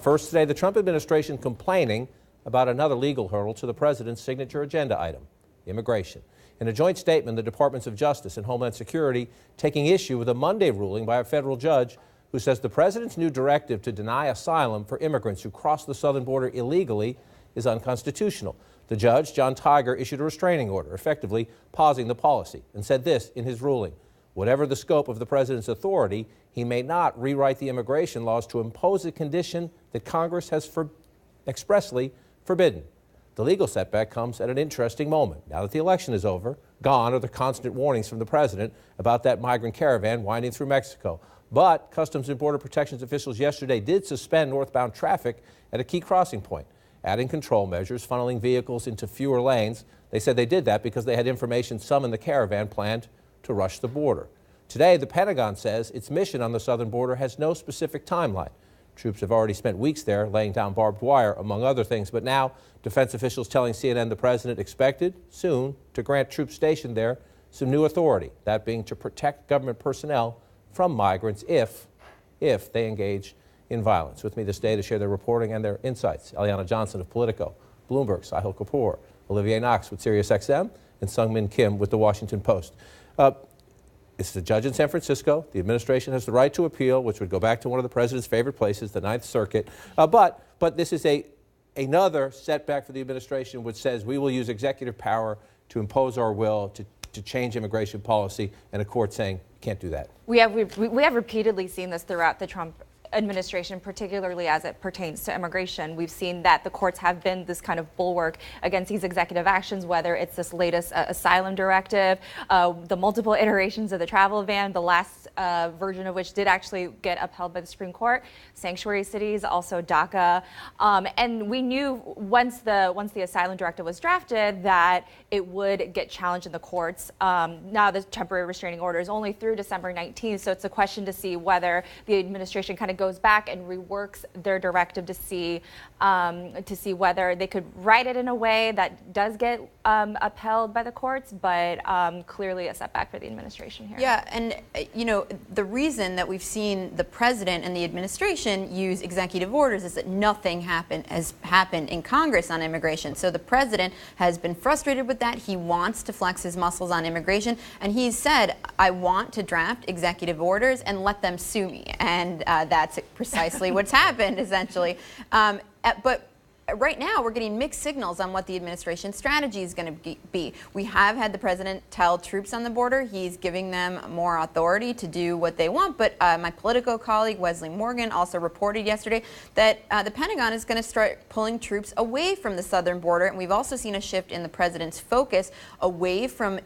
First today, the Trump administration complaining about another legal hurdle to the president's signature agenda item, immigration. In a joint statement, the Departments of Justice and Homeland Security taking issue with a Monday ruling by a federal judge who says the president's new directive to deny asylum for immigrants who cross the southern border illegally is unconstitutional. The judge, John Tiger, issued a restraining order, effectively pausing the policy, and said this in his ruling: whatever the scope of the president's authority, he may not rewrite the immigration laws to impose a condition that Congress has expressly forbidden. The legal setback comes at an interesting moment. Now that the election is over, gone are the constant warnings from the president about that migrant caravan winding through Mexico. But Customs and Border Protection's officials yesterday did suspend northbound traffic at a key crossing point, adding control measures, funneling vehicles into fewer lanes. They said they did that because they had information some in the caravan planned to rush the border. Today, the Pentagon says its mission on the southern border has no specific timeline. Troops have already spent weeks there laying down barbed wire, among other things. But now, defense officials telling CNN the president expected soon to grant troops stationed there some new authority, that being to protect government personnel from migrants if they engage in violence. With me this day to share their reporting and their insights, Eliana Johnson of Politico, Bloomberg, Sahil Kapoor, Olivier Knox with SiriusXM, and Sungmin Kim with The Washington Post. It's a judge in San Francisco. The administration has the right to appeal, which would go back to one of the president's favorite places, the Ninth Circuit. But this is another setback for the administration, which says we will use executive power to impose our will, to change immigration policy, and a court saying you can't do that. We have repeatedly seen this throughout the Trump administration, particularly as it pertains to immigration. We've seen that the courts have been this kind of bulwark against these executive actions, whether it's this latest asylum directive, the multiple iterations of the travel ban, the last version of which did actually get upheld by the Supreme Court, sanctuary cities, also DACA. And we knew once the asylum directive was drafted that it would get challenged in the courts. Now the temporary restraining order is only through December 19th, so it's a question to see whether the administration kind of goes back and reworks their directive to see whether they could write it in a way that does get upheld by the courts, but clearly a setback for the administration here. Yeah, and the reason that we've seen the president and the administration use executive orders is that nothing has happened in Congress on immigration. So the president has been frustrated with that. He wants to flex his muscles on immigration, and he's said, I want to draft executive orders and let them sue me. And that's precisely what's happened, essentially. But right now, we're getting mixed signals on what the administration's strategy is going to be. We have had the president tell troops on the border he's giving them more authority to do what they want. But my Politico colleague, Wesley Morgan, also reported yesterday that the Pentagon is going to start pulling troops away from the southern border. And we've also seen a shift in the president's focus away from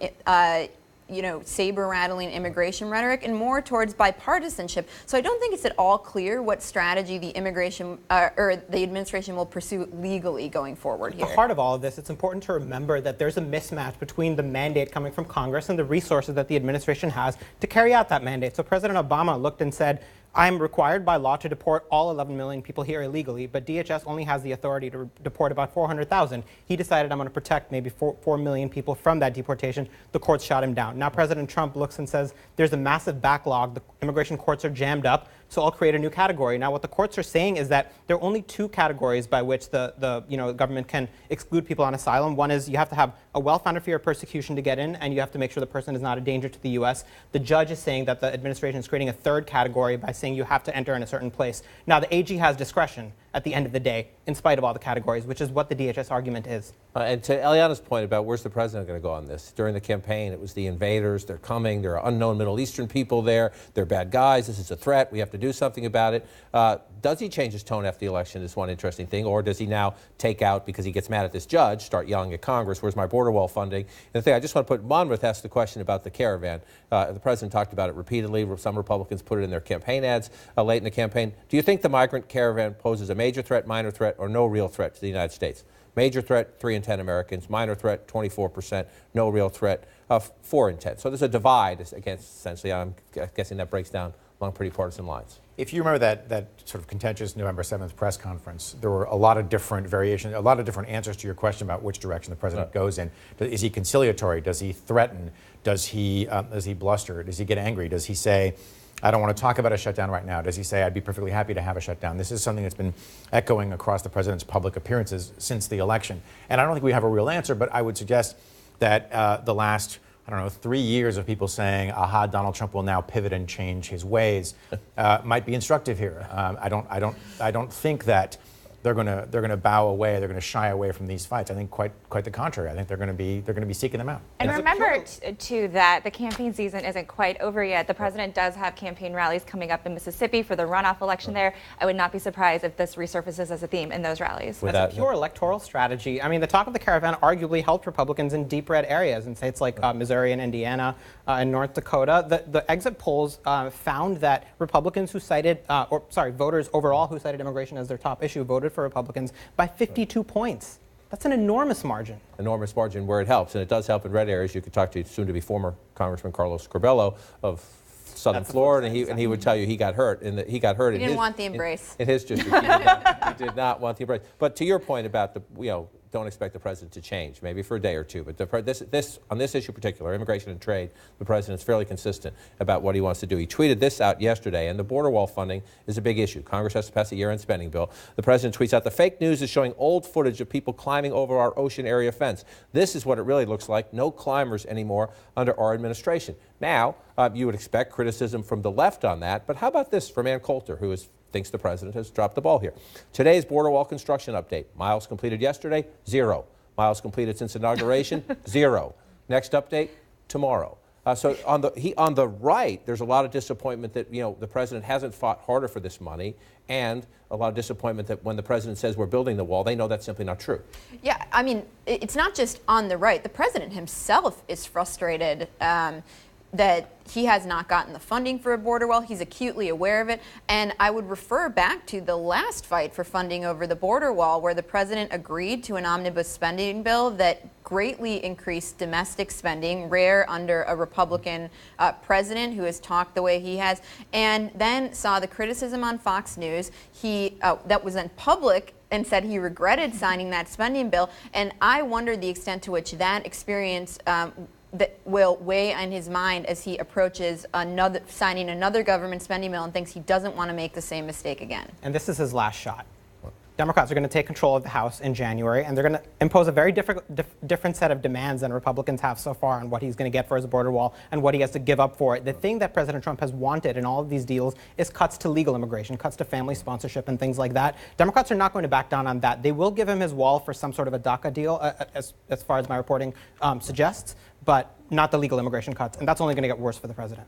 saber-rattling immigration rhetoric and more towards bipartisanship. So I don't think it's at all clear what strategy the administration will pursue legally going forward here. At the heart of all of this, it's important to remember that there's a mismatch between the mandate coming from Congress and the resources that the administration has to carry out that mandate. So President Obama looked and said, I'm required by law to deport all 11 million people here illegally, but DHS only has the authority to deport about 400,000. He decided I'm going to protect maybe 4 million people from that deportation. The courts shot him down. Now President Trump looks and says there's a massive backlog. The immigration courts are jammed up, so I'll create a new category. Now what the courts are saying is that there are only two categories by which the government can exclude people on asylum. One is you have to have a well-founded fear of persecution to get in, and you have to make sure the person is not a danger to the U.S. The judge is saying that the administration is creating a third category by saying you have to enter in a certain place. Now, the AG has discretion at the end of the day, in spite of all the categories, which is what the DHS argument is. And to Eliana's point about where's the president going to go on this, during the campaign, it was the invaders, they're coming, there are unknown Middle Eastern people there, they're bad guys, this is a threat, we have to do something about it. Does he change his tone after the election is one interesting thing, or does he now take out, because he gets mad at this judge, start yelling at Congress, where's my border wall funding? And the thing I just want to put, Monmouth asked the question about the caravan. The president talked about it repeatedly. Some Republicans put it in their campaign ads late in the campaign. Do you think the migrant caravan poses a major threat, minor threat, or no real threat to the United States? Major threat, 3 in 10 Americans. Minor threat, 24%. No real threat, 4 in 10. So there's a divide against, essentially, I'm guessing that breaks down along pretty partisan lines. If you remember that sort of contentious November 7th press conference, there were a lot of different variations, a lot of different answers to your question about which direction the president goes in. Is he conciliatory? Does he threaten? Does he bluster? Does he get angry? Does he say, I don't want to talk about a shutdown right now. Does he say, I'd be perfectly happy to have a shutdown? This is something that's been echoing across the president's public appearances since the election. And I don't think we have a real answer, but I would suggest that the last, I don't know, 3 years of people saying, aha, Donald Trump will now pivot and change his ways might be instructive here. I don't think that they're going to bow away. They're going to shy away from these fights. I think quite the contrary. I think they're going to be seeking them out. And remember too that the campaign season isn't quite over yet. The president does have campaign rallies coming up in Mississippi for the runoff election there. I would not be surprised if this resurfaces as a theme in those rallies. As a pure electoral strategy, I mean, the talk of the caravan arguably helped Republicans in deep red areas in states like Missouri and Indiana and North Dakota. The exit polls found that Republicans who cited, voters overall who cited immigration as their top issue voted for Republicans by 52 points. That's an enormous margin. Enormous margin where it helps, and it does help in red areas. You could talk to soon-to-be former Congressman Carlos Curbelo of Southern Florida, and he would tell you he got hurt. He didn't want the embrace. In his district, he did not want the embrace. But to your point about don't expect the president to change, maybe for a day or two. But on this issue in particular, immigration and trade, the president's fairly consistent about what he wants to do. He tweeted this out yesterday, and the border wall funding is a big issue. Congress has to pass a year-end spending bill. The president tweets out, the fake news is showing old footage of people climbing over our ocean area fence. This is what it really looks like. No climbers anymore under our administration. Now, you would expect criticism from the left on that, but how about this from Ann Coulter, who thinks the president has dropped the ball here. Today's border wall construction update. Miles completed yesterday, 0. Miles completed since inauguration, 0. Next update, tomorrow. So on the right, there's a lot of disappointment that the president hasn't fought harder for this money, and a lot of disappointment that when the president says we're building the wall, they know that's simply not true. Yeah, I mean, it's not just on the right. The president himself is frustrated that he has not gotten the funding for a border wall. He's acutely aware of it. And I would refer back to the last fight for funding over the border wall, where the president agreed to an omnibus spending bill that greatly increased domestic spending, rare under a Republican president who has talked the way he has, and then saw the criticism on Fox News that was in public and said he regretted signing that spending bill. And I wonder the extent to which that experience that will weigh on his mind as he approaches signing another government spending bill and thinks he doesn't want to make the same mistake again. And this is his last shot. Democrats are going to take control of the House in January, and they're going to impose a very different set of demands than Republicans have so far on what he's going to get for his border wall and what he has to give up for it. The thing that President Trump has wanted in all of these deals is cuts to legal immigration, cuts to family sponsorship and things like that. Democrats are not going to back down on that. They will give him his wall for some sort of a DACA deal, as far as my reporting suggests, but not the legal immigration cuts, and that's only going to get worse for the president.